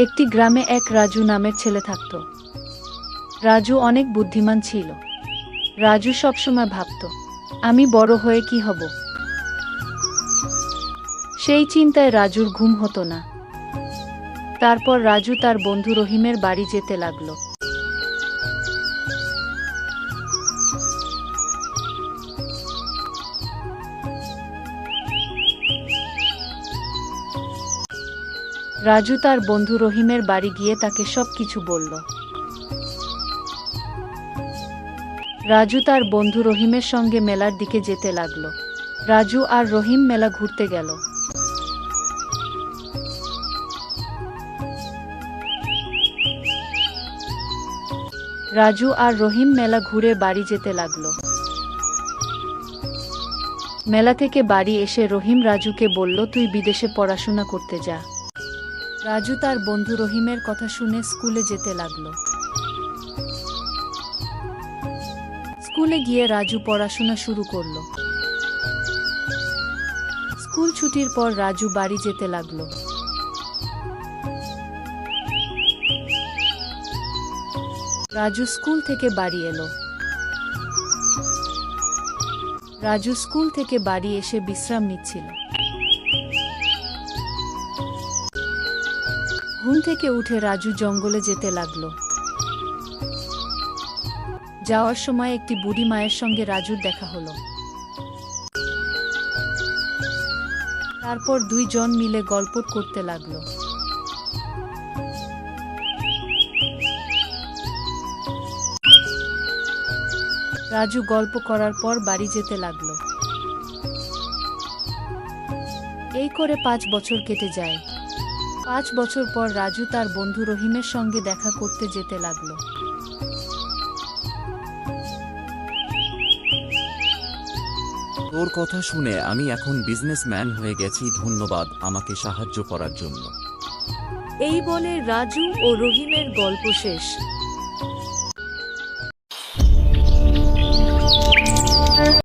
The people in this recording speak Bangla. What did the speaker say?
একটি গ্রামে এক রাজু নামের ছেলে থাকত। রাজু অনেক বুদ্ধিমান ছিল। রাজু সবসময় ভাবত, আমি বড় হয়ে কি হব। সেই চিন্তায় রাজুর ঘুম হতো না। তারপর রাজু তার বন্ধু রহিমের বাড়ি যেতে লাগলো। রাজু তার বন্ধু রহিমের বাড়ি গিয়ে তাকে সবকিছু বলল। রাজু তার বন্ধু রহিমের সঙ্গে মেলার দিকে যেতে লাগলো। রাজু আর রহিম মেলা ঘুরতে গেল। রাজু আর রহিম মেলা ঘুরে বাড়ি যেতে লাগলো। মেলা থেকে বাড়ি এসে রহিম রাজুকে বলল, তুই বিদেশে পড়াশোনা করতে যা। রাজু তার বন্ধু রহিমের কথা শুনে স্কুলে যেতে লাগলো। স্কুলে গিয়ে রাজু পড়াশোনা শুরু করলো। স্কুল ছুটির পর রাজু বাড়ি যেতে লাগলো। রাজু স্কুল থেকে বাড়ি এলো। রাজু স্কুল থেকে বাড়ি এসে বিশ্রাম নিচ্ছিল। ঘুম থেকে উঠে রাজু জঙ্গলে যেতে লাগলো। যাওয়ার সময় একটি বুড়ি মায়ের সঙ্গে রাজুর দেখা হলো। তারপর দুইজন মিলে গল্প করতে লাগলো। রাজু গল্প করার পর বাড়ি যেতে লাগলো। এই করে 5 বছর কেটে যায়। 5 বছর পর রাজু তার বন্ধু রহিমের সঙ্গে দেখা করতে যেতে লাগলো। তোর কথা শুনে আমি এখন বিজনেসম্যান হয়ে গেছি, ধন্যবাদ আমাকে সাহায্য করার জন্য। এই বলে রাজু ও রহিমের গল্প শেষ।